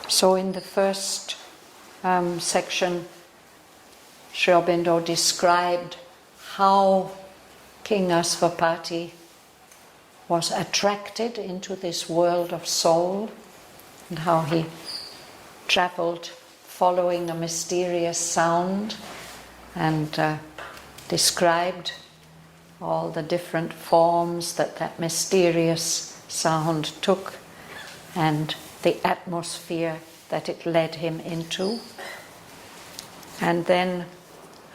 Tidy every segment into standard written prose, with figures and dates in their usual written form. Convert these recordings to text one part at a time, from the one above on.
So in the first section, Sri Aurobindo described how King Asvapati was attracted into this world of soul and how he travelled following a mysterious sound and described all the different forms that mysterious sound took and the atmosphere that it led him into. And then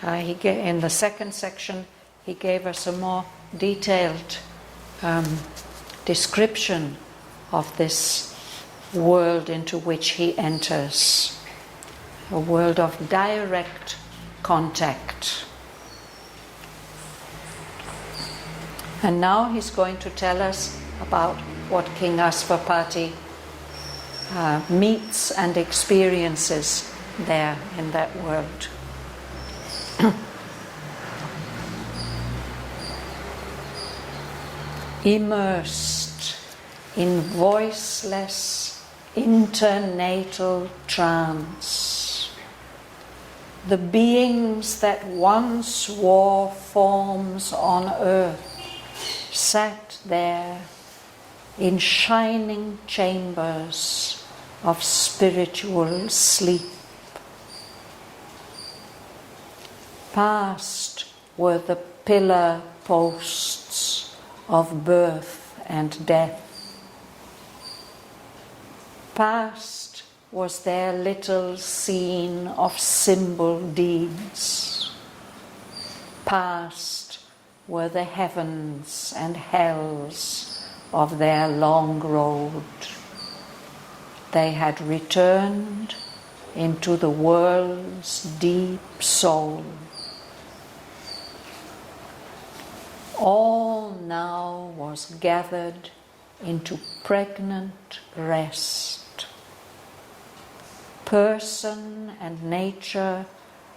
in the second section he gave us a more detailed description of this world into which he enters, a world of direct contact. And now he's going to tell us about what King Asvapati meets and experiences there in that world. Immersed in voiceless internatal trance, the beings that once wore forms on earth sat there in shining chambers of spiritual sleep. Past were the pillar posts of birth and death. Past was their little scene of symbol deeds. Past were the heavens and hells of their long road. They had returned into the world's deep soul. All now was gathered into pregnant rest. Person and nature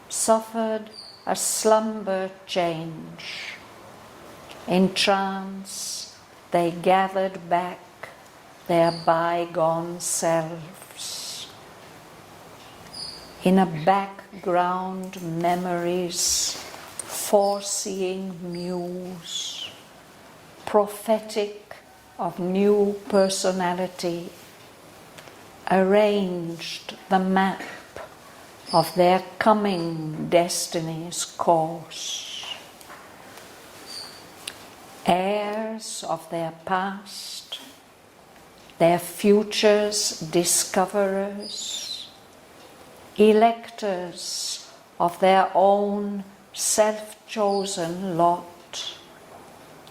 suffered a slumber change. In trance, they gathered back their bygone selves. In a background memories, foreseeing muse, prophetic of new personality, arranged the map of their coming destiny's course. Heirs of their past, their future's discoverers, electors of their own self-chosen lot,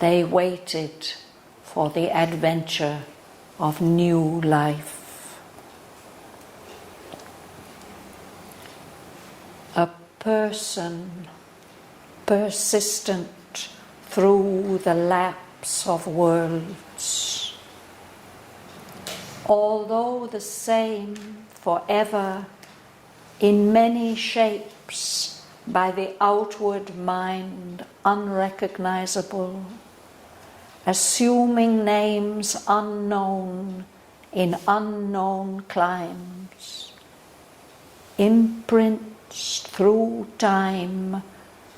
they waited for the adventure of new life. A person persistent through the lapse of worlds, although the same forever in many shapes by the outward mind unrecognizable, assuming names unknown in unknown climes, imprints through time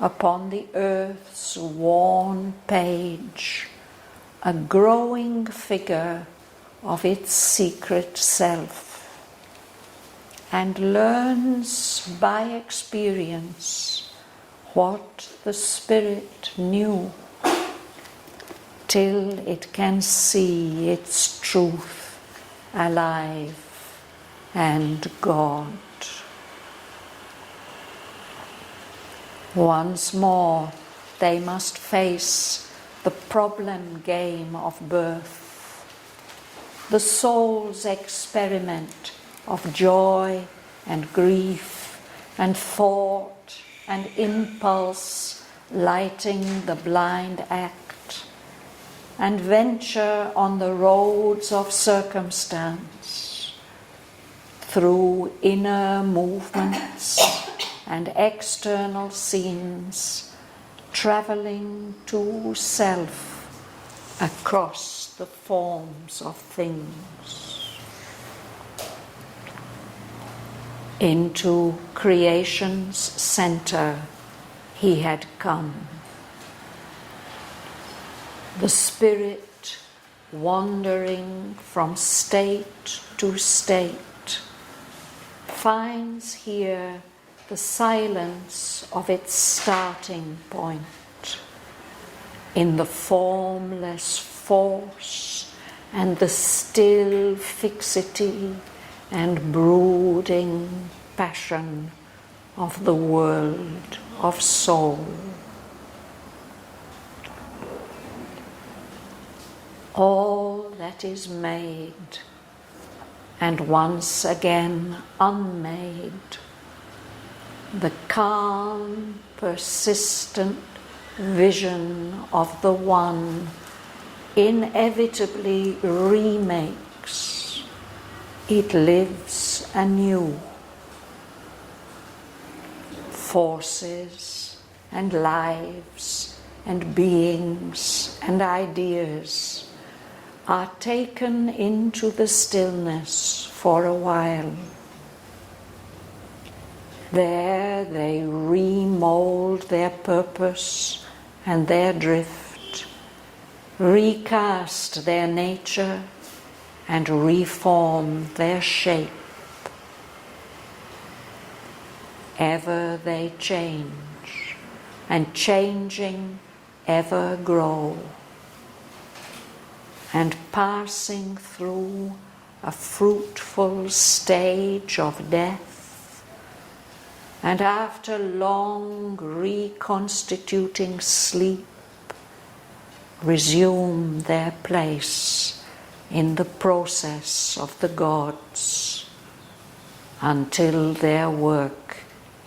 upon the earth's worn page, a growing figure of its secret self, and learns by experience what the spirit knew, till it can see its truth alive and God. Once more they must face the problem game of birth, the soul's experiment of joy and grief and thought and impulse lighting the blind act, and venture on the roads of circumstance through inner movements and external scenes, traveling to self across the forms of things. Into creation's center he had come. The spirit wandering from state to state finds here the silence of its starting point in the formless force and the still fixity and brooding passion of the world of soul. All that is made and once again unmade, the calm, persistent vision of the One inevitably remakes. It lives anew. Forces and lives and beings and ideas are taken into the stillness for a while. There they remold their purpose and their drift, recast their nature and reform their shape. Ever they change, and changing ever grow, and passing through a fruitful stage of death, and after long reconstituting sleep, resume their place in the process of the gods, until their work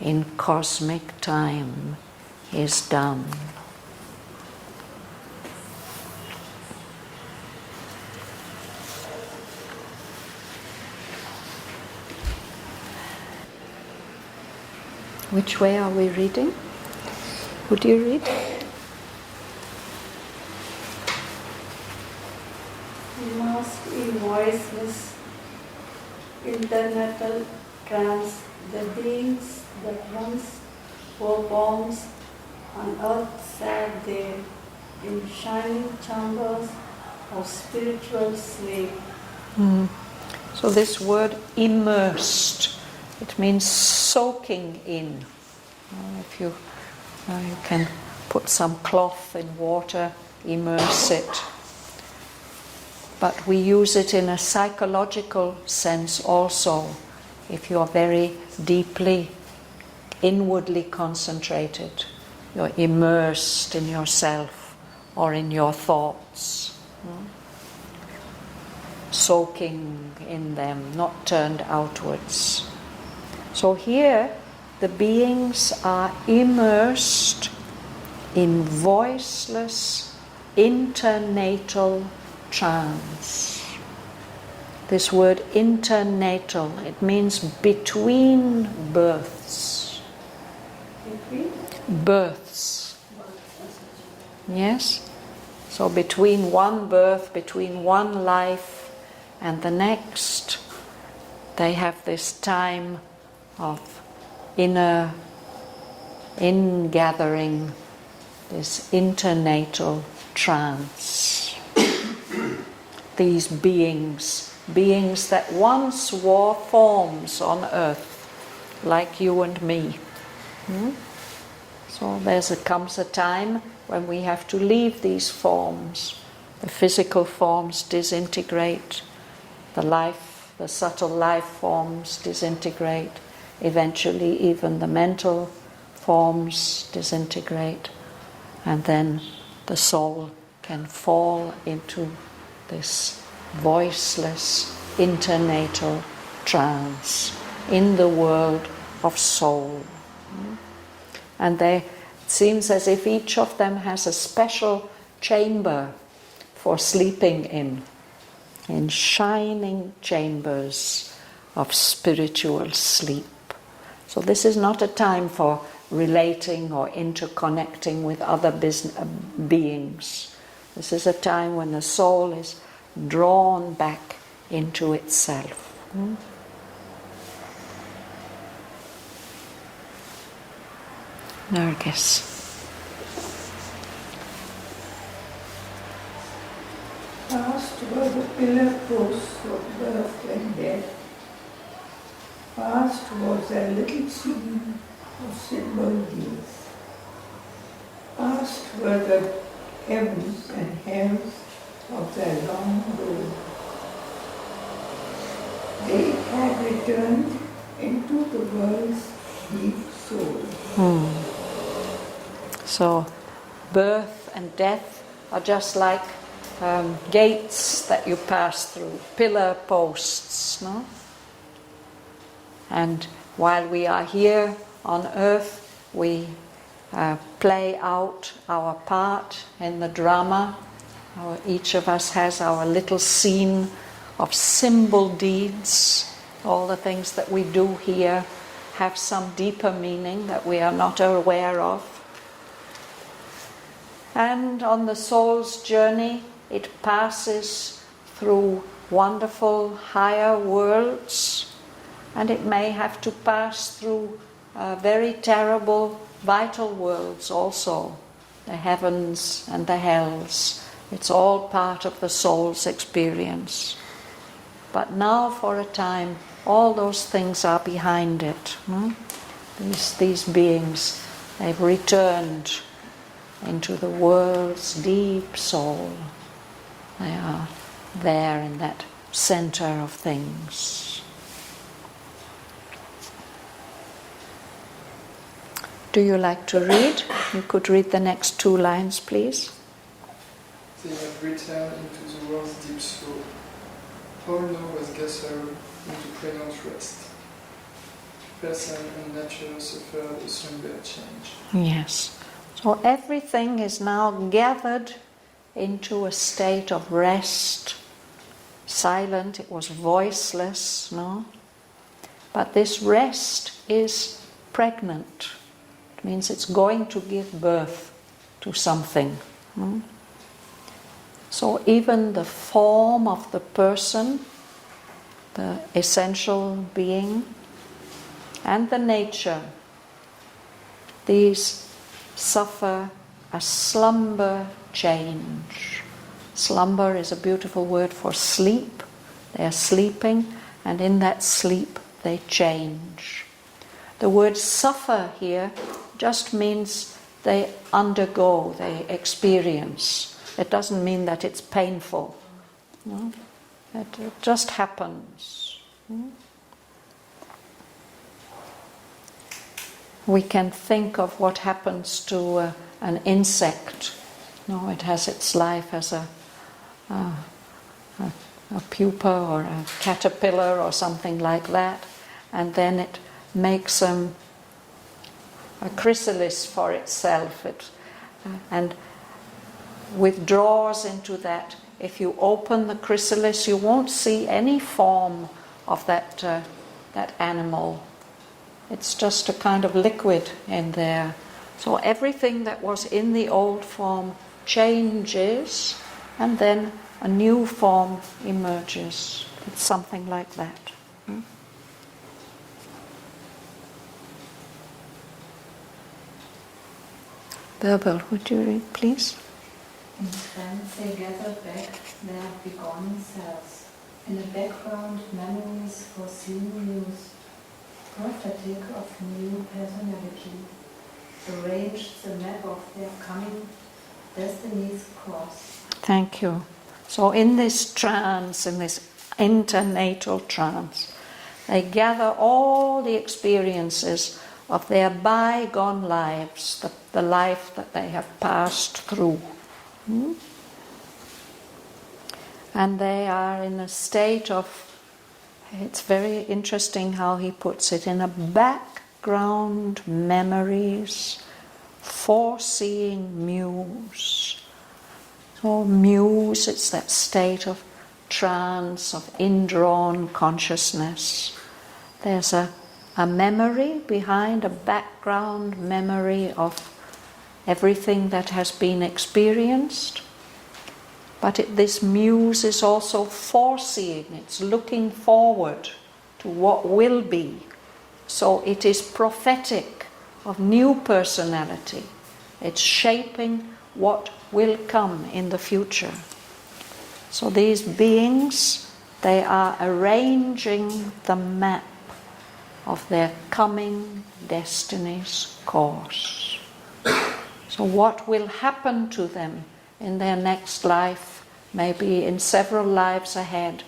in cosmic time is done. Which way are we reading? Would you read? Masked in voiceless international trance, the beings that once were forms on earth sat there in shining chambers of spiritual sleep. So this word immersed, it means soaking in. If you can put some cloth in water, immerse it. But we use it in a psychological sense also. If you are very deeply, inwardly concentrated, you're immersed in yourself or in your thoughts. Soaking in them, not turned outwards. So here, the beings are immersed in voiceless, internatal trance. This word internatal, it means between births. Between? Births. Yes? So between one birth, between one life and the next, they have this time of inner ingathering, this internatal trance. These beings that once wore forms on earth, like you and me. So comes a time when we have to leave these forms. The physical forms disintegrate, the subtle life forms disintegrate, eventually even the mental forms disintegrate, and then the soul can fall into this voiceless internatal trance in the world of soul. And it seems as if each of them has a special chamber for sleeping in shining chambers of spiritual sleep. So this is not a time for relating or interconnecting with other beings. This is a time when the soul is drawn back into itself. Nargis. Past were the pillar posts of birth and death. Past was a little scene of symbol deeds. Past were the heavens and hells of their long road. They had returned into the world's deep soul. So, birth and death are just like gates that you pass through, pillar posts, no? And while we are here on earth, we play out our part in the drama. Each of us has our little scene of symbol deeds. All the things that we do here have some deeper meaning that we are not aware of. And on the soul's journey, it passes through wonderful higher worlds, and it may have to pass through very terrible vital worlds also, the heavens and the hells. It's all part of the soul's experience. But now for a time, all those things are behind it. These beings, they've returned into the world's deep soul. They are there in that center of things. Do you like to read? You could read the next 2 lines, please. They have returned into the world's deep soul. All now was gathered into pronounced rest. Person and nature suffered a somber change. Yes. So everything is now gathered into a state of rest. Silent, it was voiceless, no? But this rest is pregnant. It means it's going to give birth to something. So even the form of the person, the essential being, and the nature, these suffer a slumber change. Slumber is a beautiful word for sleep. They are sleeping, and in that sleep they change. The word suffer here just means they undergo, they experience. It doesn't mean that it's painful. No? It just happens. We can think of what happens to an insect. No, it has its life as a pupa or a caterpillar or something like that, and then it makes a chrysalis for itself. And withdraws into that. If you open the chrysalis, you won't see any form of that animal. It's just a kind of liquid in there. So everything that was in the old form changes, and then a new form emerges. It's something like that. Verbal, would you read, please? In trance they gather back their begone selves. In the background, memories foreseen news, prophetic of new personality, arrange the map of their coming destiny's course. Thank you. So in this trance, in this internatal trance, they gather all the experiences of their bygone lives, the life that they have passed through. And they are in a state of, it's very interesting how he puts it, in a background memories, foreseeing muse. So muse, it's that state of trance, of indrawn consciousness. There's a memory behind, a background memory of everything that has been experienced. But this muse is also foreseeing, it's looking forward to what will be. So it is prophetic of new personality. It's shaping what will come in the future. So these beings, they are arranging the map of their coming destiny's course. So what will happen to them in their next life, maybe in several lives ahead,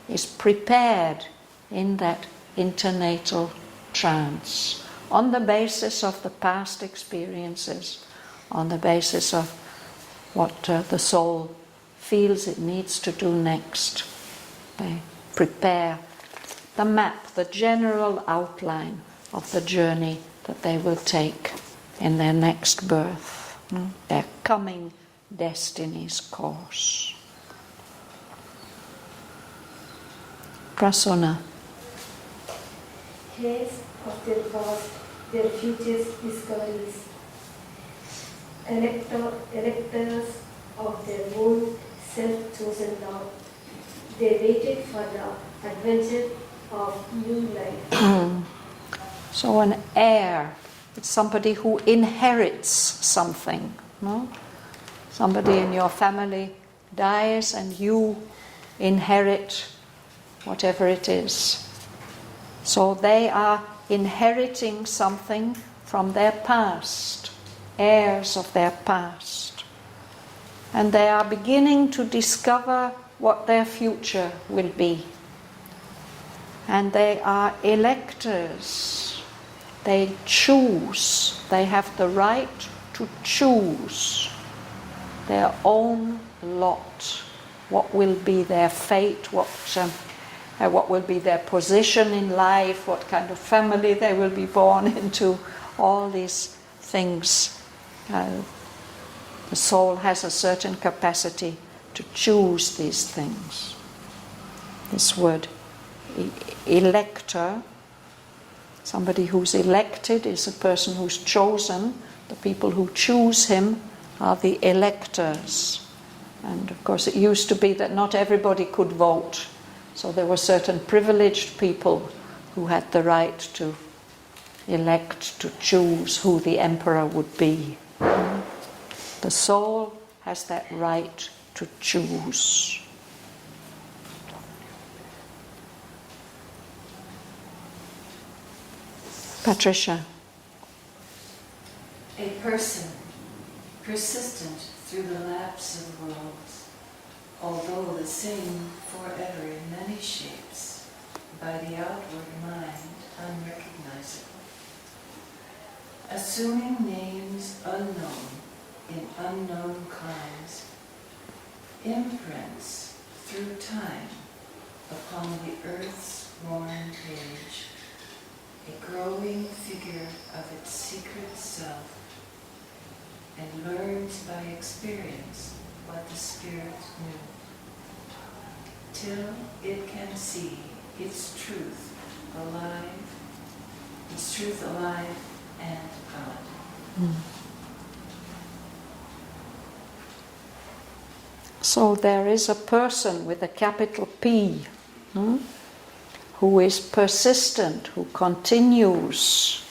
is prepared in that internatal trance, on the basis of the past experiences, on the basis of what the soul feels it needs to do next. They prepare the map, the general outline of the journey that they will take in their next birth, their coming destiny's course. Prasuna. Trace of their past, their future discoveries. Electors of their own self-chosen law. They waited for the adventure of new life. So an heir, it's somebody who inherits something. No? Somebody in your family dies and you inherit whatever it is. So they are inheriting something from their past, heirs of their past. And they are beginning to discover what their future will be. And they are electors. They choose. They have the right to choose their own lot. What will be their fate, what will be their position in life, what kind of family they will be born into, all these things. The soul has a certain capacity to choose these things. This word, elector, somebody who's elected is a person who's chosen. The people who choose him are the electors. And of course it used to be that not everybody could vote. So there were certain privileged people who had the right to elect, to choose who the emperor would be. The soul has that right to choose. Patricia. A person, persistent through the lapse of worlds, although the same forever in many shapes, by the outward mind unrecognizable. Assuming names unknown in unknown climes, imprints through time upon the earth's worn page, a growing figure of its secret self, and learns by experience what the spirit knew, till it can see its truth alive and God. So there is a person with a capital P, who is persistent, who continues,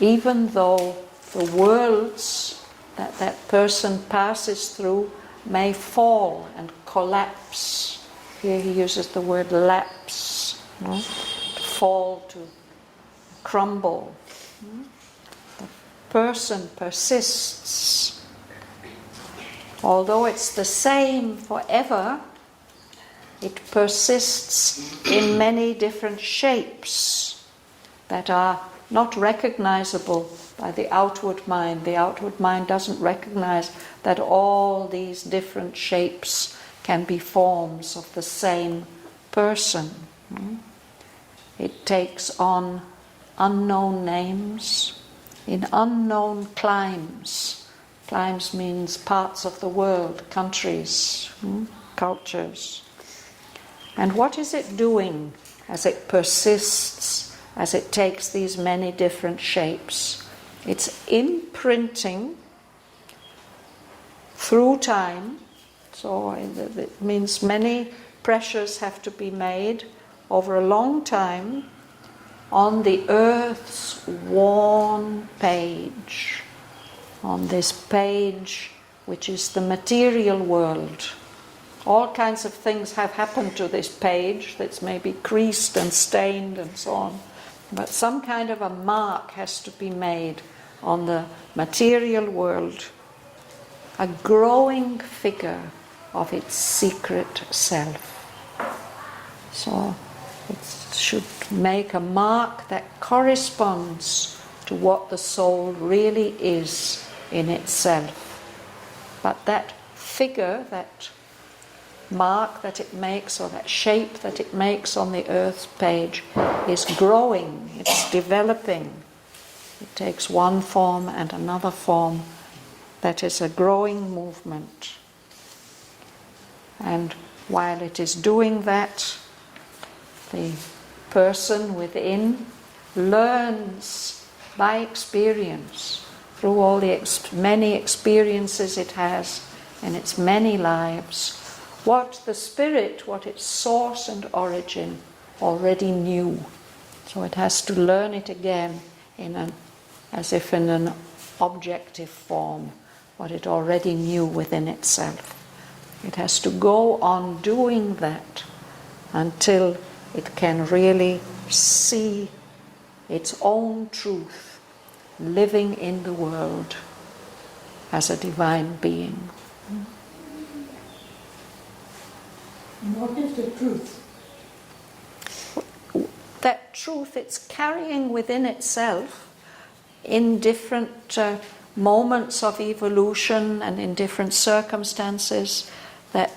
even though the worlds that that person passes through may fall and collapse. Here he uses the word lapse, to fall, to crumble. The person persists. Although it's the same forever, it persists in many different shapes that are not recognizable by the outward mind. The outward mind doesn't recognize that all these different shapes can be forms of the same person. It takes on unknown names in unknown climes. Climes means parts of the world, countries, cultures. And what is it doing as it persists, as it takes these many different shapes? It's imprinting through time. So it means many pressures have to be made over a long time on the earth's worn page, on this page which is the material world. All kinds of things have happened to this page that's maybe creased and stained and so on. But some kind of a mark has to be made on the material world, a growing figure of its secret self. So it should make a mark that corresponds to what the soul really is in itself. But that figure, that mark that it makes, or that shape that it makes on the earth's page, is growing, it's developing. It takes one form and another form. That is a growing movement. And while it is doing that, the person within learns by experience, through all the many experiences it has in its many lives, what the spirit, what its source and origin already knew. So it has to learn it again as if in an objective form, what it already knew within itself. It has to go on doing that until it can really see its own truth living in the world as a divine being. What is the truth? That truth it's carrying within itself in different moments of evolution and in different circumstances. That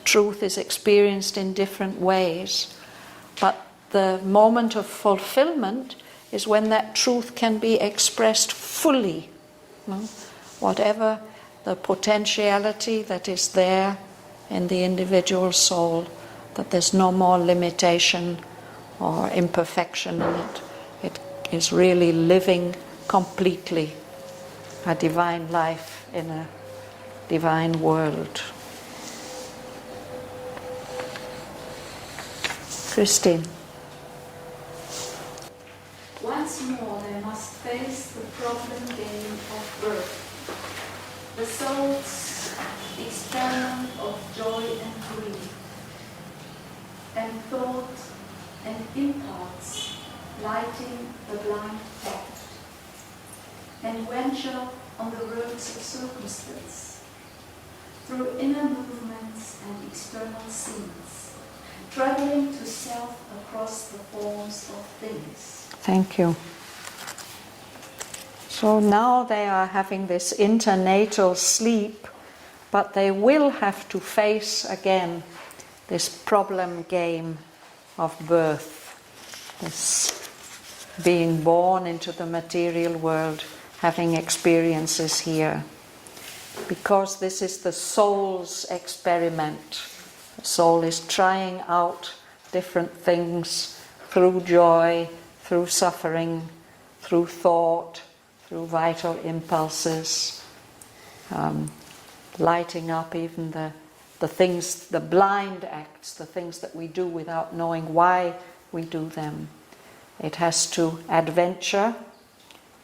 truth is experienced in different ways. But the moment of fulfillment is when that truth can be expressed fully. Whatever the potentiality that is there in the individual soul, that there's no more limitation or imperfection in it. It is really living completely a divine life in a divine world. Christine. Once more they must face the problem game of birth, the soul's experiment of joy and grief, and thought and impulse lighting the blind path, and venture on the roads of circumstance, through inner movements and external scenes, traveling to self across the forms of things. Thank you. So now they are having this internatal sleep, but they will have to face again this problem game of birth, this being born into the material world, having experiences here. Because this is the soul's experiment. The soul is trying out different things through joy, through suffering, through thought, through vital impulses, lighting up even the things, the blind acts, the things that we do without knowing why we do them. It has to adventure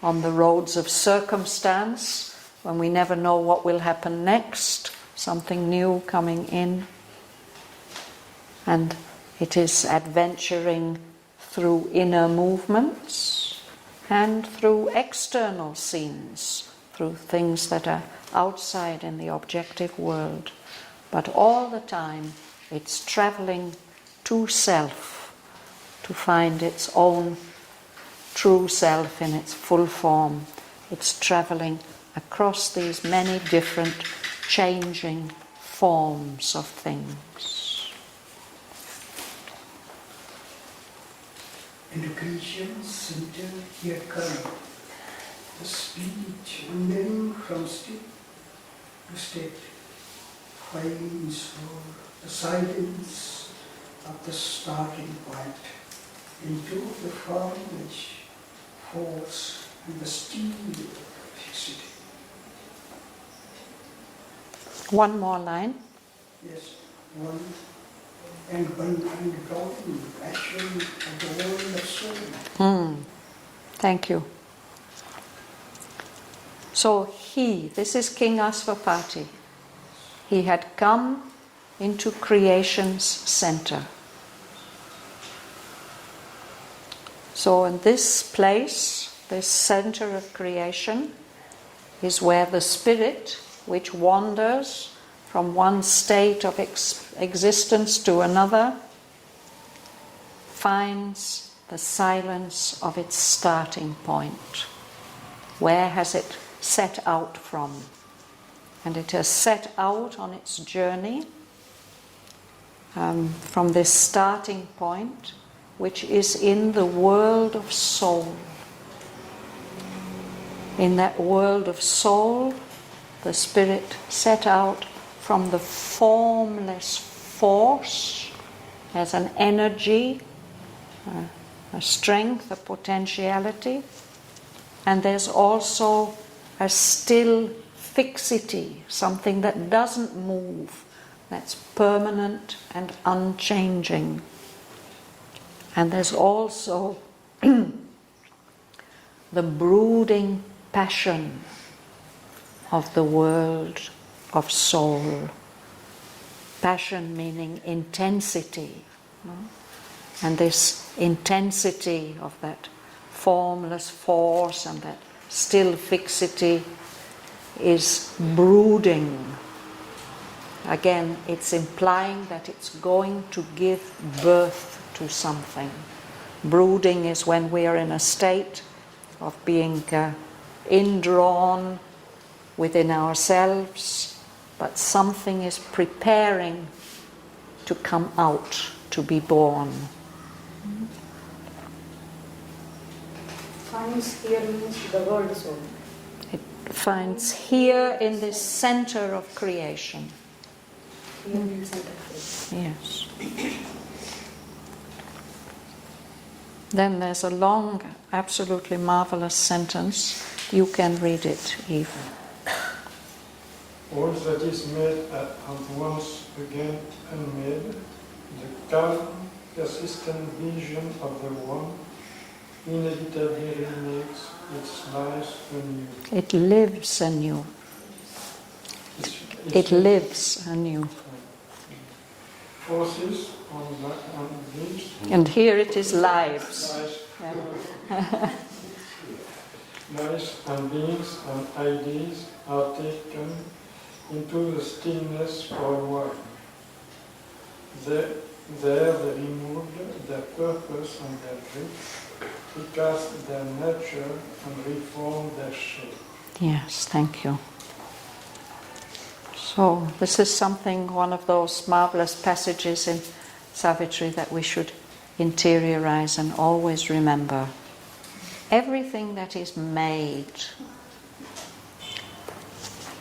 on the roads of circumstance when we never know what will happen next, something new coming in. And it is adventuring through inner movements and through external scenes, through things that are outside in the objective world. But all the time it's traveling to self, to find its own true self in its full form. It's traveling across these many different changing forms of things. In the creation center he had come, the speech wandering from state to state, finds for the silence of the starting point into the form which force and the steel of fixity. One more line. Yes, one. and growing passion of the world of soul. Thank you. So this is King Asvapati. He had come into creation's center. So in this place, this center of creation, is where the spirit, which wanders from one state of existence to another, finds the silence of its starting point. Where has it set out from? And it has set out on its journey from this starting point, which is in the world of soul. In that world of soul, the spirit set out from the formless force as an energy, a strength, a potentiality, and there's also a still fixity, something that doesn't move, that's permanent and unchanging. And there's also the brooding passion of the world of soul. Passion meaning intensity. And this intensity of that formless force and that still fixity is brooding. Again, it's implying that it's going to give birth to something. Brooding is when we are in a state of being indrawn within ourselves, but something is preparing to come out, to be born. Finds here means the world soul. It finds here in this center of creation. Here means center of creation. Yes. Then there's a long, absolutely marvelous sentence. You can read it, Eve. All that is made at once again unmade, the calm, persistent vision of the One, inevitably remakes its life anew. It lives anew. It lives anew. Forces on these. And here it is lives. Lives, lives and beings and ideas are taken into the stillness for a while. There they removed their purpose and their drift, recast their nature and reform their shape. Yes, thank you. So this is one of those marvelous passages in Savitri that we should interiorize and always remember. Everything that is made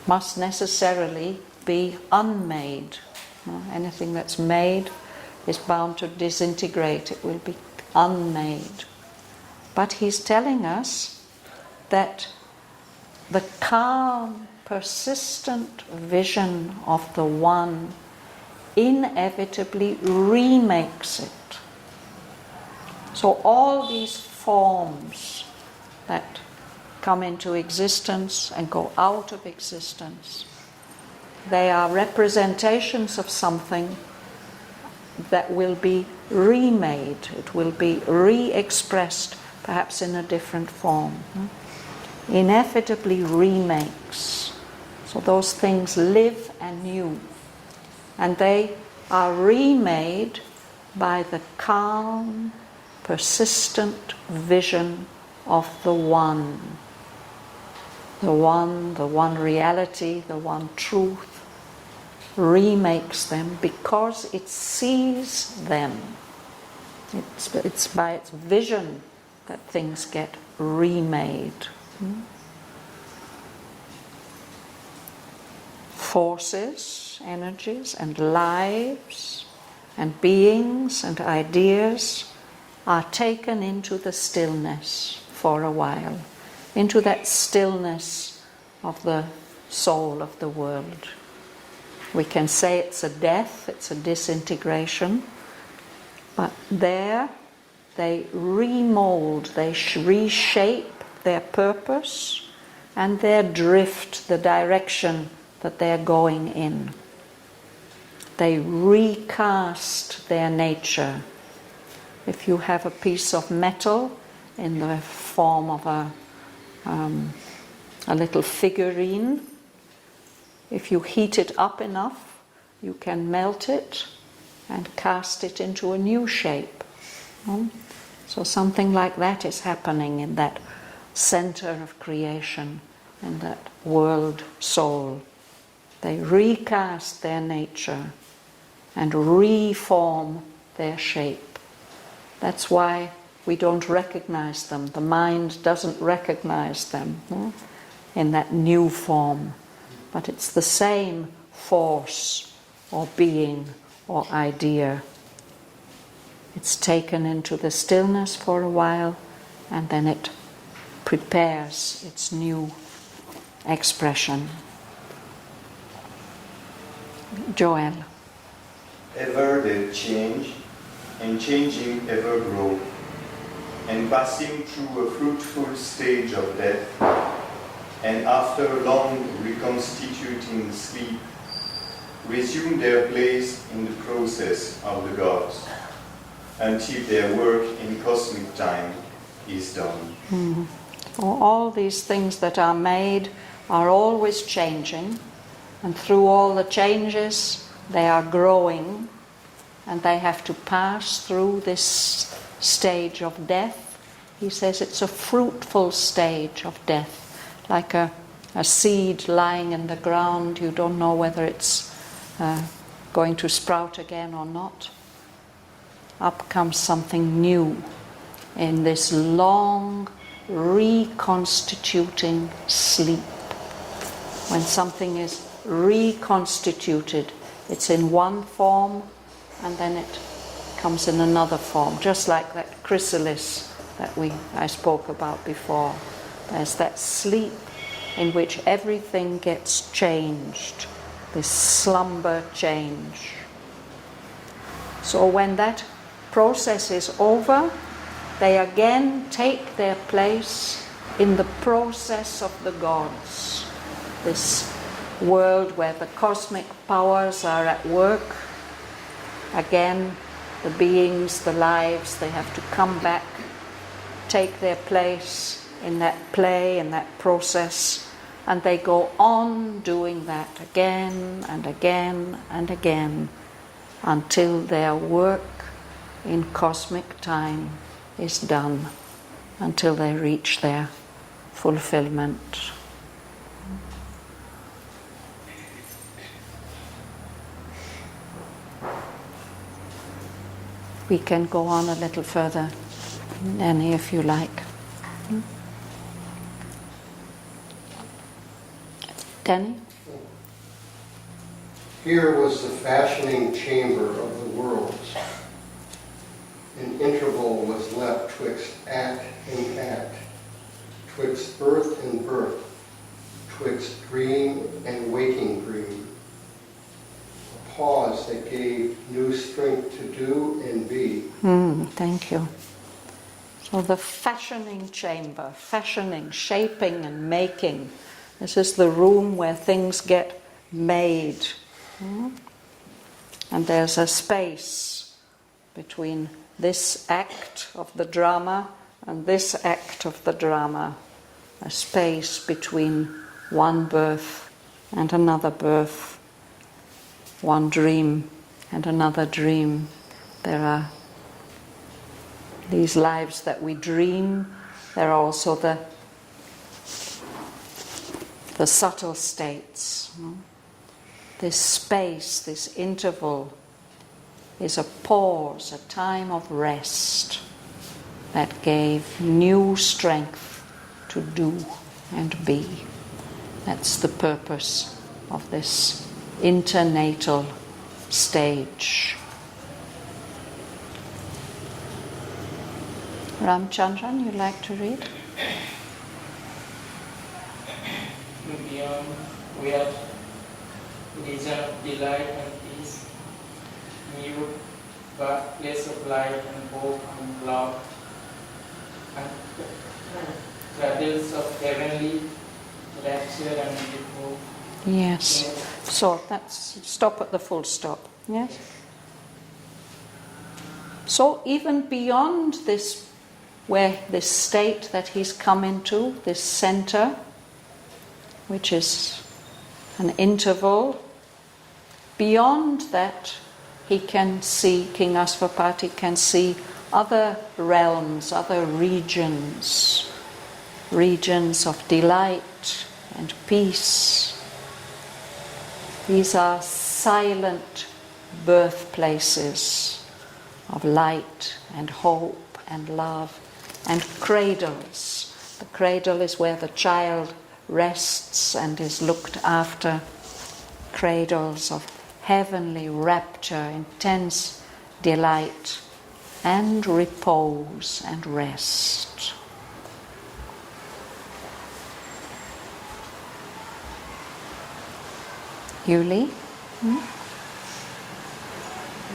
must necessarily be unmade. Anything that's made is bound to disintegrate. It will be unmade. But he's telling us that the calm, persistent vision of the One inevitably remakes it. So all these forms that come into existence and go out of existence, they are representations of something that will be remade. It will be re-expressed, perhaps in a different form. Inevitably remakes. So those things live anew. And they are remade by the calm, persistent vision of the One. The one reality, the one truth remakes them because it sees them. It's by its vision that things get remade. Forces, energies, and lives, and beings, and ideas are taken into the stillness for a while, into that stillness of the soul of the world. We can say it's a death, it's a disintegration, But there they remold, they reshape their purpose and their drift, the direction that they're going in. They recast their nature. If you have a piece of metal in the form of a little figurine, if you heat it up enough, you can melt it and cast it into a new shape. So something like that is happening in that center of creation, in that world soul. They recast their nature and reform their shape. That's why we don't recognize them. The mind doesn't recognize them in that new form. But it's the same force or being or idea. It's taken into the stillness for a while, and then it prepares its new expression. Joel. Ever they change, and changing ever grow, and passing through a fruitful stage of death, and after long reconstituting sleep, resume their place in the process of the gods, until their work in cosmic time is done. All these things that are made are always changing, and through all the changes they are growing, and they have to pass through this stage of death. He says it's a fruitful stage of death, like a seed lying in the ground. You don't know whether it's going to sprout again or not. Up comes something new in this long reconstituting sleep. When something is reconstituted, it's in one form and then it comes in another form, just like that chrysalis that I spoke about before. There's that sleep in which everything gets changed, this slumber change. So when that process is over, they again take their place in the process of the gods, this world where the cosmic powers are at work. Again, the beings, the lives, they have to come back, take their place in that play, in that process, and they go on doing that again and again and again until their work in cosmic time is done, until they reach their fulfillment. We can go on a little further, Annie, if you like. Danny? Here was the fashioning chamber of the worlds. An interval was left twixt act and act, twixt birth and birth, twixt dream and waking dream. A pause that gave new strength to do and be. Thank you. So the fashioning chamber, fashioning, shaping and making. This is the room where things get made. And there's a space between this act of the drama and this act of the drama. A space between one birth and another birth. One dream and another dream. There are these lives that we dream. There are also the subtle states. This space, this interval, is a pause, a time of rest that gave new strength to do and be. That's the purpose of this internatal stage. Ramchandran, you'd like to read? Beyond, we are vision of delight and peace, new birthplace of light and hope and love, and cradles of heavenly rapture and hope. Yes. So that's stop at the full stop. Yes. So even beyond this, where this state that he's come into, this center, which is an interval, beyond that he can see, King Asvapati can see other realms, other regions of delight and peace. These are silent birthplaces of light and hope and love, and cradles. The cradle is where the child rests and is looked after. Cradles of heavenly rapture, intense delight, and repose and rest. Yuli? In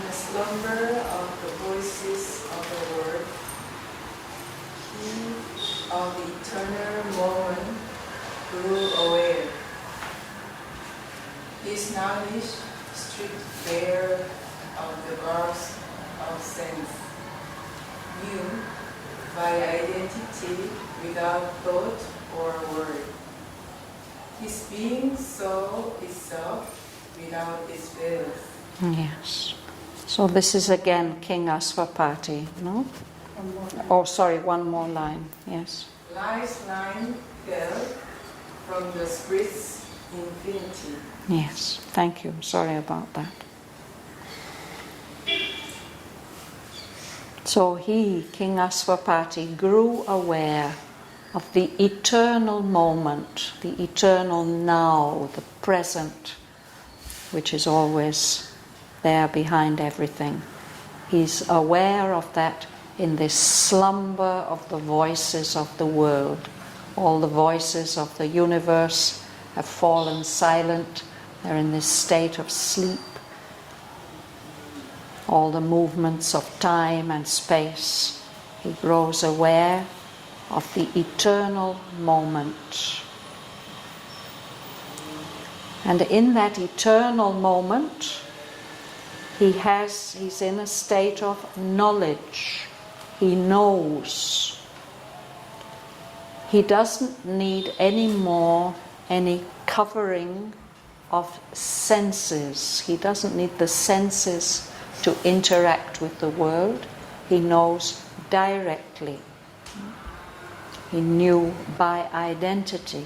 the slumber of the voices of the word, he of the eternal moment grew aware. His knowledge stripped bare of the bars of sense, knew by identity without thought or word. His being saw itself without its veils. Yes. So this is again King Asvapati, no? Oh, sorry, one more line. Yes. Life's line fell from the spirit's infinity. Yes. Thank you. Sorry about that. So he, King Asvapati, grew aware of the eternal moment, the eternal now, the present, which is always there behind everything. He's aware of that in this slumber of the voices of the world. All the voices of the universe have fallen silent. They're in this state of sleep. All the movements of time and space. He grows aware of the eternal moment. And in that eternal moment, he's in a state of knowledge. He knows. He doesn't need any more any covering of senses. He doesn't need the senses to interact with the world. He knows directly. He knew by identity.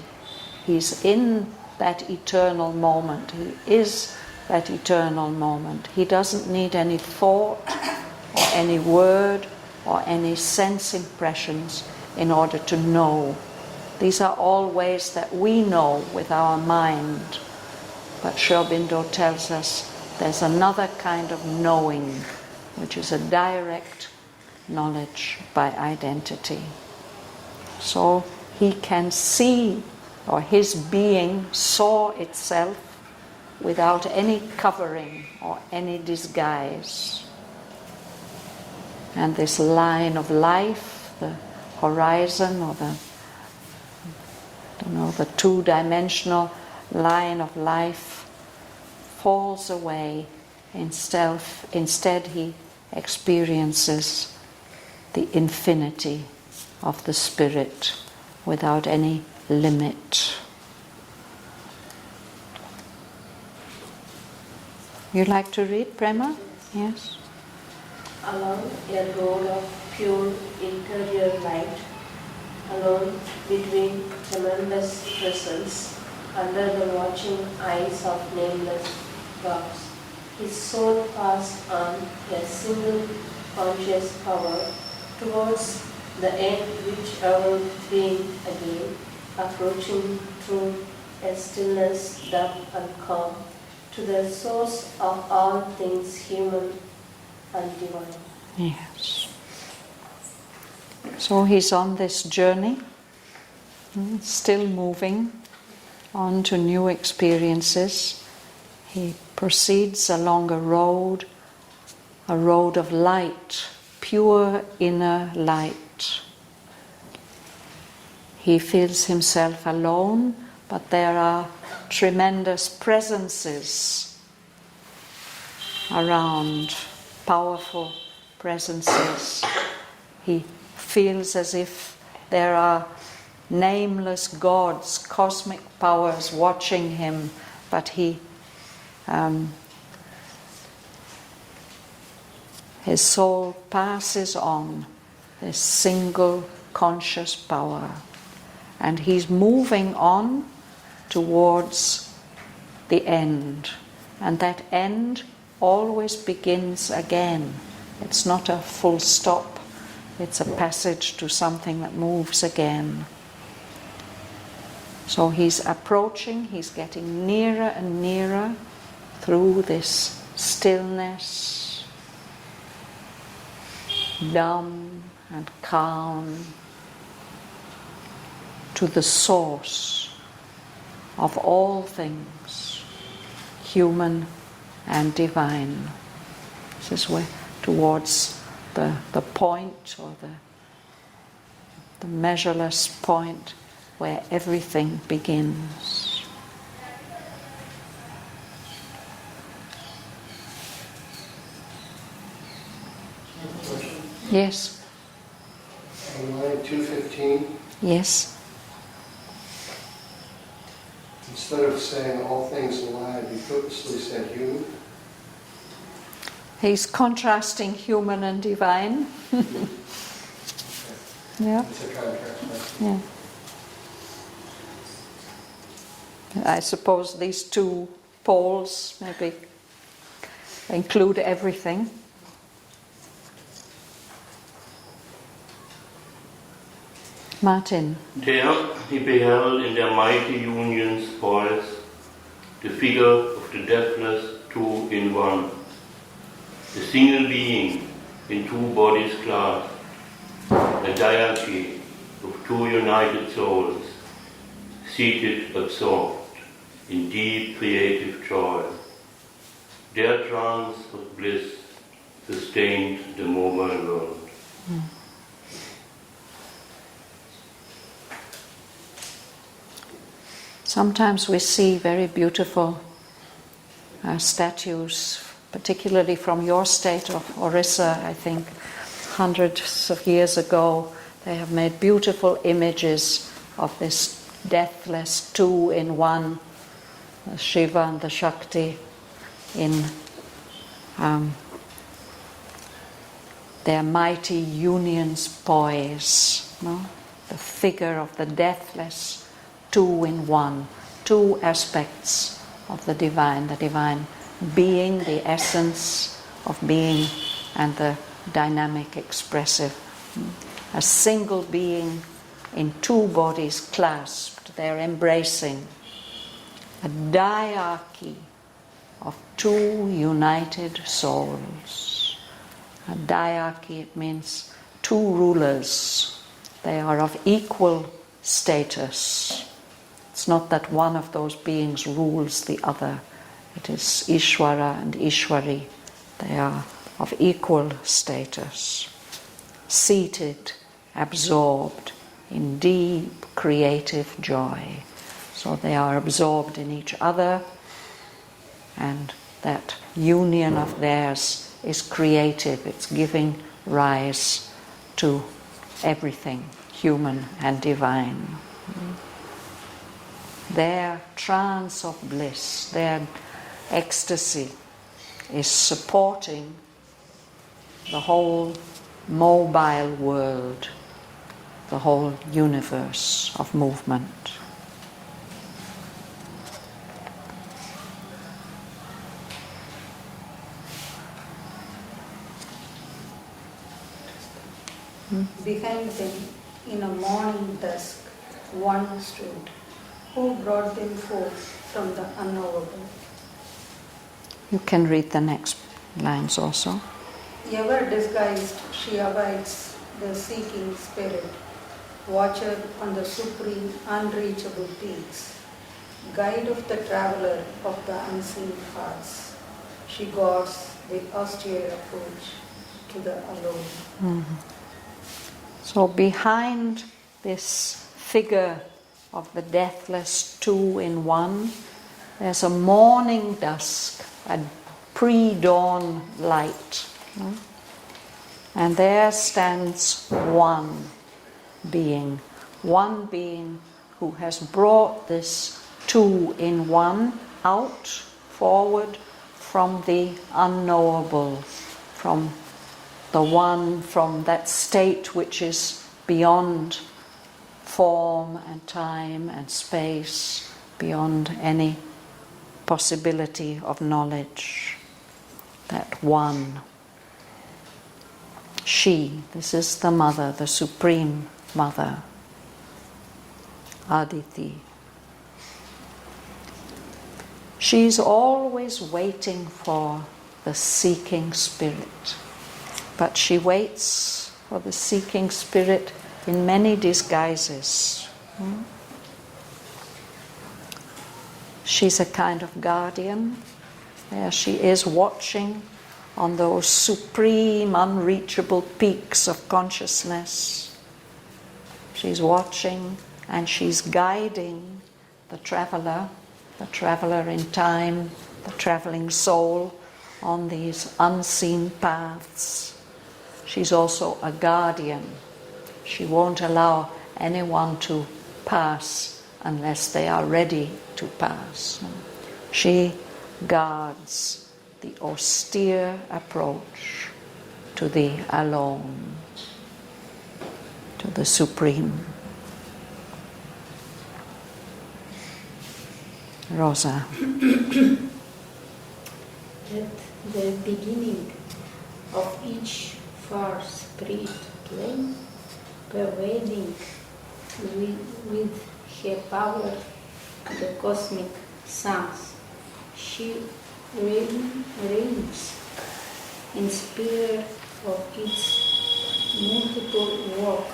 He's in that eternal moment. He is that eternal moment. He doesn't need any thought or any word or any sense impressions in order to know. These are all ways that we know with our mind. But Sri Aurobindo tells us there's another kind of knowing, which is a direct knowledge by identity. So he can see, or his being saw itself without any covering or any disguise. And this line of life, the horizon, or the two-dimensional line of life, falls away. Instead he experiences the infinity of the spirit without any limit. You'd like to read, Prema? Yes. Along a road of pure interior light, alone between tremendous presence, under the watching eyes of nameless gods, his soul passed on a single conscious power towards the end, which ever being again, approaching through a stillness dumb and calm, to the source of all things human and divine. Yes. So he's on this journey, still moving on to new experiences. He proceeds along a road a road of light, pure inner light. He feels himself alone, but there are tremendous presences around, powerful presences. He feels as if there are nameless gods, cosmic powers watching him, but his soul passes on this single conscious power, and he's moving on towards the end, and that end always begins again. It's not a full stop, it's a passage to something that moves again. So he's approaching, he's getting nearer and nearer through this stillness, dumb and calm, to the source of all things, human and divine. This is where, towards the point, or the measureless point where everything begins. Yes. On line 215, Yes. instead of saying all things alive, he purposely said human. He's contrasting human and divine. Yeah. It's a contrast, right? Yeah. I suppose these two poles maybe include everything. Martin. There he beheld in their mighty union's poise the figure of the deathless two in one, the single being in two bodies clasped, a deity of two united souls, seated absorbed in deep creative joy. Their trance of bliss sustained the mobile world. Sometimes we see very beautiful statues, particularly from your state of Orissa, I think, hundreds of years ago. They have made beautiful images of this deathless two in one, the Shiva and the Shakti, in their mighty union's poise, no? The figure of the deathless two in one, two aspects of the divine being, the essence of being, and the dynamic expressive. A single being in two bodies clasped, they're embracing. A diarchy of two united souls. A diarchy, it means two rulers. They are of equal status. It's not that one of those beings rules the other. It is Ishvara and Ishwari. They are of equal status. Seated, absorbed in deep creative joy. So they are absorbed in each other, and that union of theirs is creative. It's giving rise to everything, human and divine. Their trance of bliss, their ecstasy is supporting the whole mobile world, the whole universe of movement. Behind them, in a morning dusk, one stood, who brought them forth from the unknowable. You can read the next lines also. Ever disguised, she abides the seeking spirit, watcher on the supreme, unreachable peaks, guide of the traveler of the unseen paths. She guards the austere approach to the alone. So behind this figure of the deathless two in one, there's a morning dusk, a pre-dawn light. And there stands one being who has brought this two in one out, forward from the unknowable, from the one, from that state which is beyond form and time and space, beyond any possibility of knowledge. That one. She, this is the mother, the supreme mother, Aditi. She's always waiting for the seeking spirit, but she waits for the seeking spirit in many disguises. She's a kind of guardian. There she is watching on those supreme, unreachable peaks of consciousness. She's watching and she's guiding the traveler in time, the traveling soul on these unseen paths. She's also a guardian. She won't allow anyone to pass unless they are ready to pass. She guards the austere approach to the alone, to the supreme. Rosa. At the beginning of each far spread plane, pervading with her power the cosmic suns, she reigns in spirit of its multiple work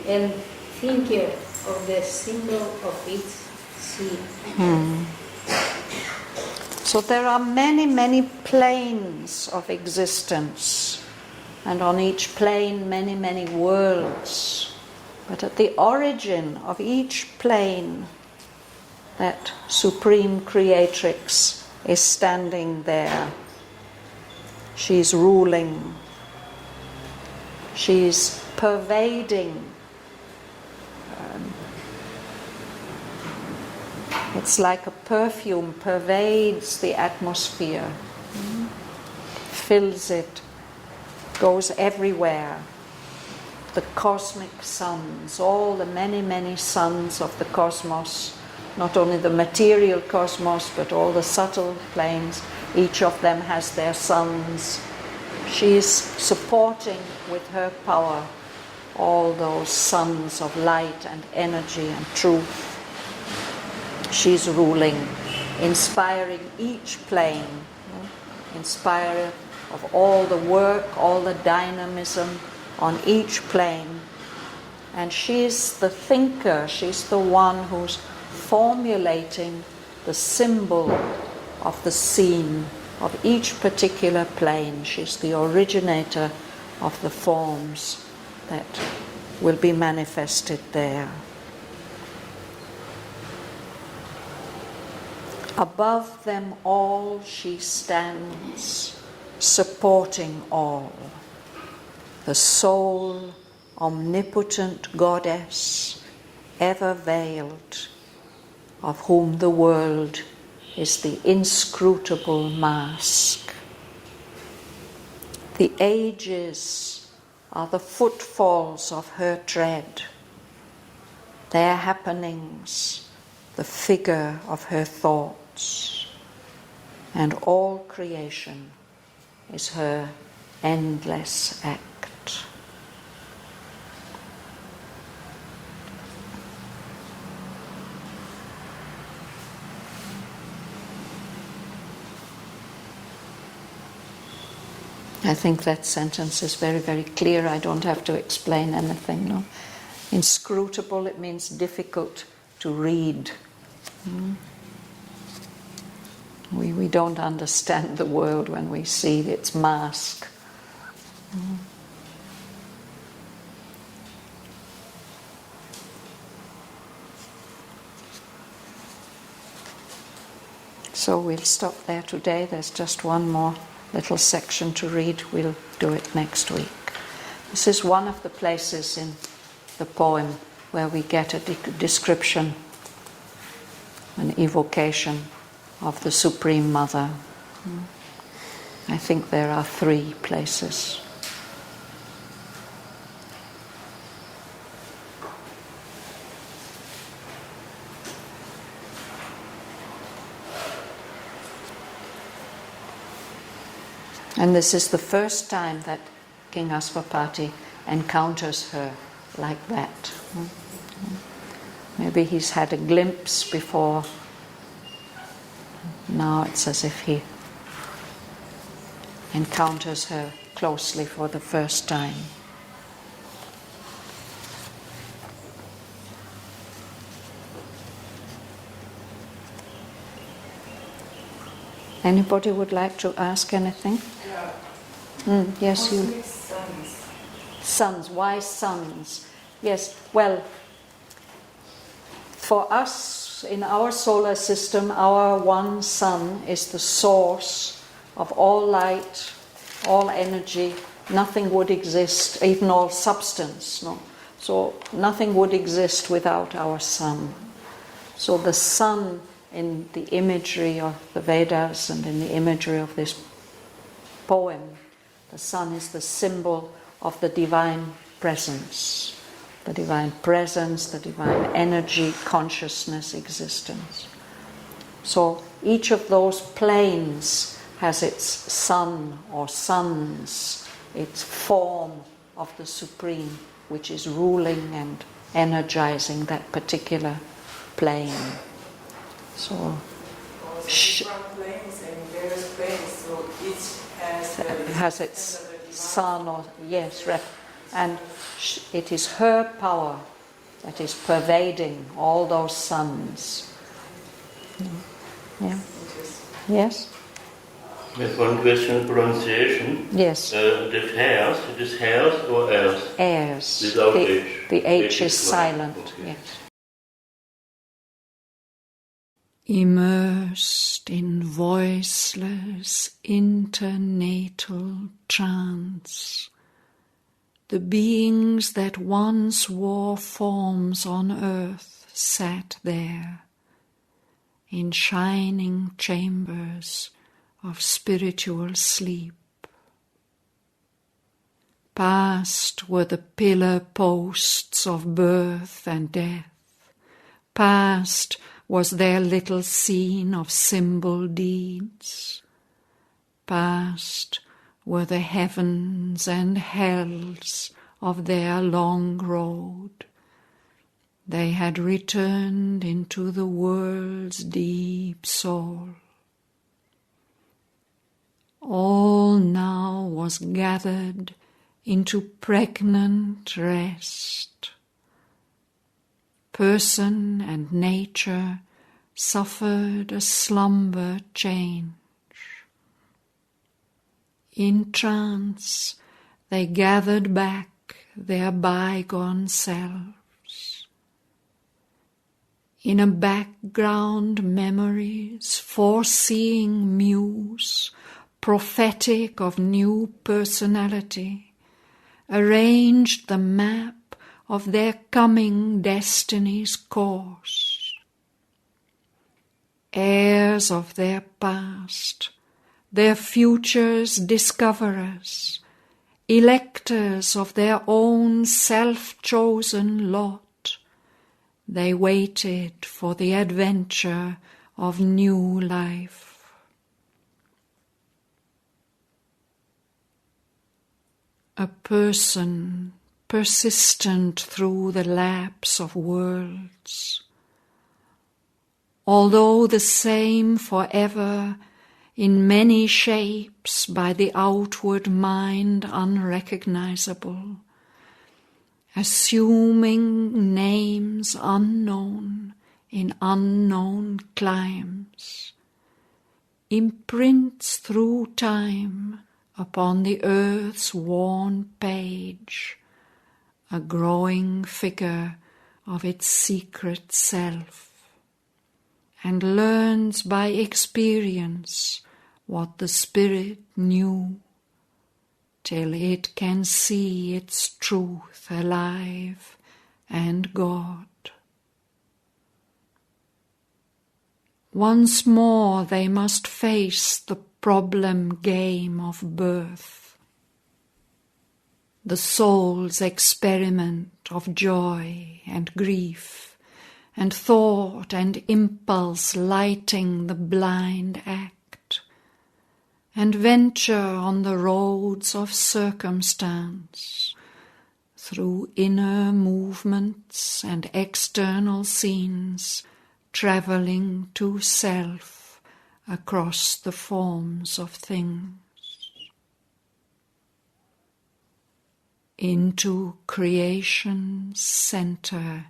and thinker of the symbol of its sea. So there are many, many planes of existence, and on each plane many, many worlds. But at the origin of each plane, that supreme creatrix is standing there. She's ruling. She's pervading. It's like a perfume pervades the atmosphere, fills it, goes everywhere. The cosmic suns, all the many, many suns of the cosmos, not only the material cosmos, but all the subtle planes, each of them has their suns. She's supporting with her power all those suns of light and energy and truth. She's ruling, inspiring each plane, inspiring of all the work, all the dynamism on each plane. And she's the thinker, she's the one who's formulating the symbol of the scene of each particular plane. She's the originator of the forms that will be manifested there. Above them all she stands, supporting all. The sole, omnipotent goddess, ever veiled, of whom the world is the inscrutable mask. The ages are the footfalls of her tread, their happenings, the figure of her thoughts, and all creation is her endless act. I think that sentence is very, very clear. I don't have to explain anything. No? Inscrutable, it means difficult to read. We We don't understand the world when we see its mask. So we'll stop there today. There's just one more little section to read. We'll do it next week. This is one of the places in the poem where we get a description, an evocation of the Supreme Mother. I think there are 3 places. And this is the first time that King Asvapati encounters her like that. Maybe he's had a glimpse before. Now it's as if he encounters her closely for the first time. Anybody would like to ask anything? Yes, you. Sons. Sons. Why sons? Yes, well, for us in our solar system, our one sun is the source of all light, all energy. Nothing would exist, even all substance. No? So nothing would exist without our sun. So the sun, in the imagery of the Vedas and in the imagery of this poem, the sun is the symbol of the divine presence, the divine energy, consciousness, existence. So each of those planes has its sun or suns, its form of the Supreme, which is ruling and energizing that particular plane. So different planes and various planes, so each has its sun or yes, and it is her power that is pervading all those suns. Yeah. Yes. There's one question, pronunciation. Yes. The hairs, it is hairs or airs? Airs. Without H. The H is silent. Okay. Yes. Immersed in voiceless internatal trance, the beings that once wore forms on earth sat there, in shining chambers of spiritual sleep. Past were the pillar posts of birth and death, past was their little scene of symbol deeds. Past were the heavens and hells of their long road. They had returned into the world's deep soul. All now was gathered into pregnant rest. Person and nature suffered a slumber change. In trance they gathered back their bygone selves. In a background memories, foreseeing muse, prophetic of new personality, arranged the map of their coming destiny's course. Heirs of their past, their future's discoverers, electors of their own self-chosen lot, they waited for the adventure of new life. A person persistent through the lapse of worlds, although the same forever in many shapes by the outward mind unrecognizable, assuming names unknown in unknown climes, imprints through time upon the earth's worn page a growing figure of its secret self, and learns by experience what the spirit knew, till it can see its truth alive and God. Once more they must face the problem game of birth, the soul's experiment of joy and grief, and thought and impulse lighting the blind act, and venture on the roads of circumstance, through inner movements and external scenes, travelling to self across the forms of things. Into creation's centre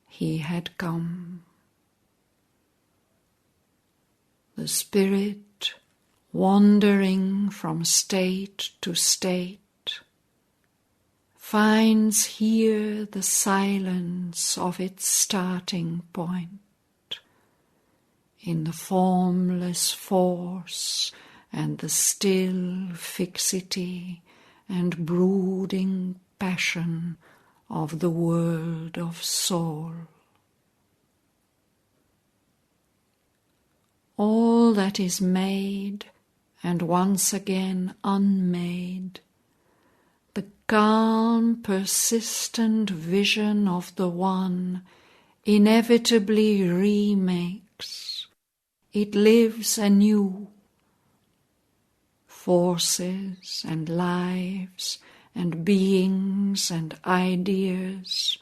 he had come. The spirit, wandering from state to state, finds here the silence of its starting point, in the formless force and the still fixity and brooding passion of the world of soul. All that is made and once again unmade, the calm, persistent vision of the One inevitably remakes. It lives anew. Forces and lives and beings and ideas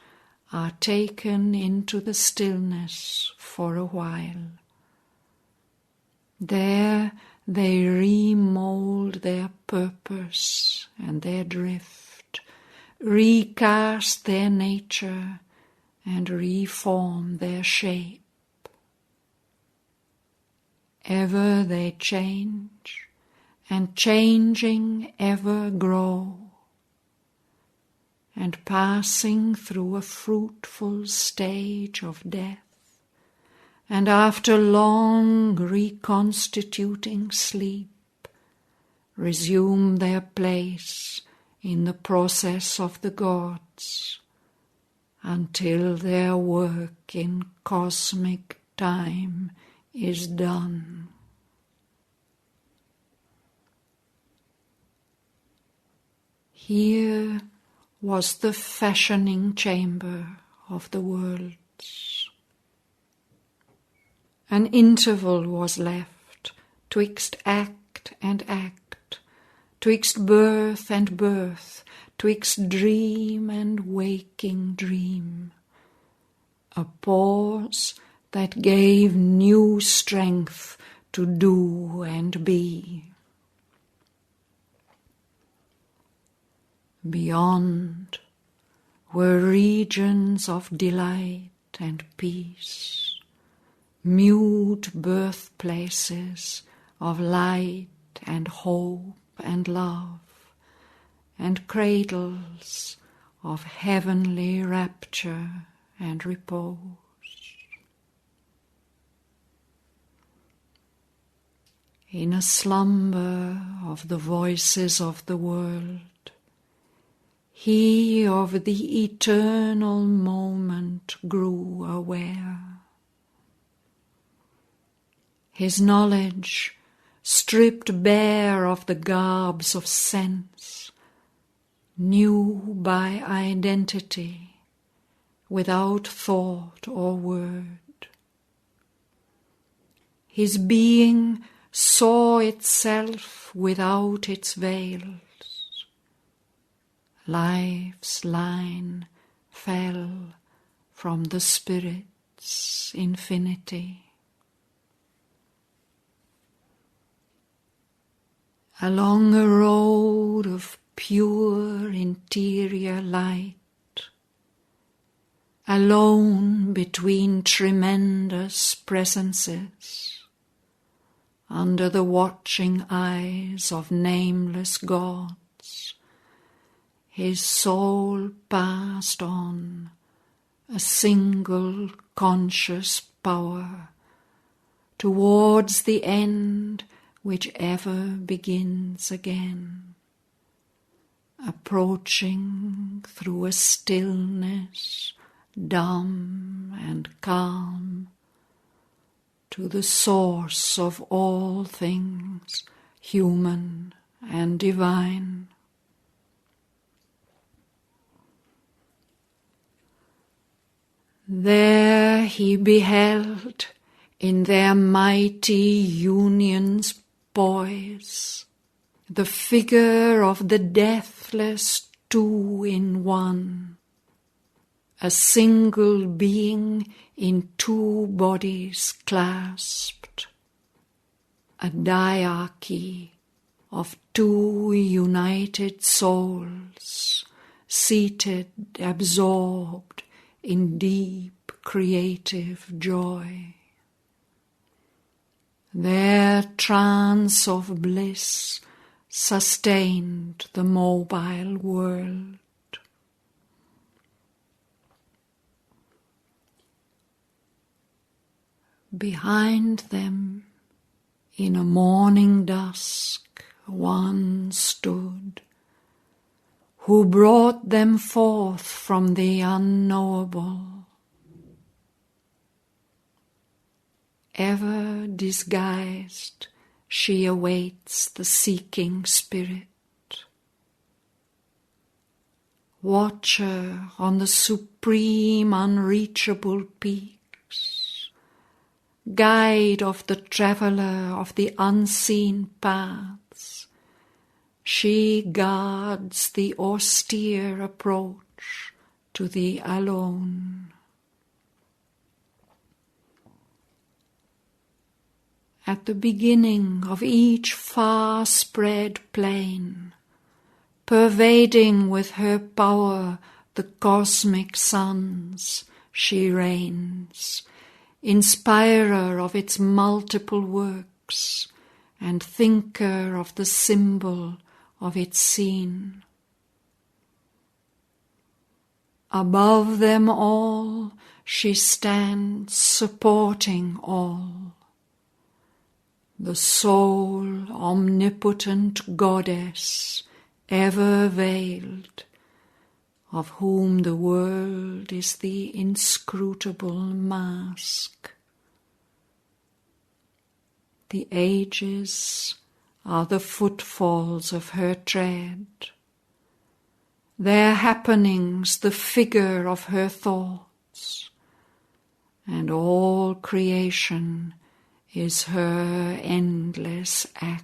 are taken into the stillness for a while. There they remould their purpose and their drift, recast their nature and reform their shape. Ever they change, and changing ever grow, and passing through a fruitful stage of death, and after long reconstituting sleep, resume their place in the process of the gods, until their work in cosmic time is done. Here was the fashioning chamber of the worlds. An interval was left twixt act and act, twixt birth and birth, twixt dream and waking dream. A pause that gave new strength to do and be. Beyond were regions of delight and peace, mute birthplaces of light and hope and love, and cradles of heavenly rapture and repose. In a slumber of the voices of the world, he of the eternal moment grew aware. His knowledge, stripped bare of the garbs of sense, knew by identity, without thought or word. His being saw itself without its veils. Life's line fell from the Spirit's infinity. Along a road of pure interior light, alone between tremendous presences, under the watching eyes of nameless gods, his soul passed on, a single conscious power, towards the end which ever begins again, approaching through a stillness dumb and calm, to the source of all things, human and divine. There he beheld in their mighty unions poise the figure of the deathless two in one, a single being in two bodies clasped, a diarchy of two united souls, seated, absorbed in deep creative joy. Their trance of bliss sustained the mobile world. Behind them, in a morning dusk, one stood, who brought them forth from the unknowable. Ever disguised, she awaits the seeking spirit. Watcher on the supreme unreachable peaks, guide of the traveller of the unseen paths, she guards the austere approach to the alone. At the beginning of each far-spread plain, pervading with her power the cosmic suns, she reigns, inspirer of its multiple works, and thinker of the symbol of its scene. Above them all she stands, supporting all, the sole omnipotent goddess, ever veiled, of whom the world is the inscrutable mask. The ages are the footfalls of her tread, their happenings the figure of her thoughts, and all creation is her endless act.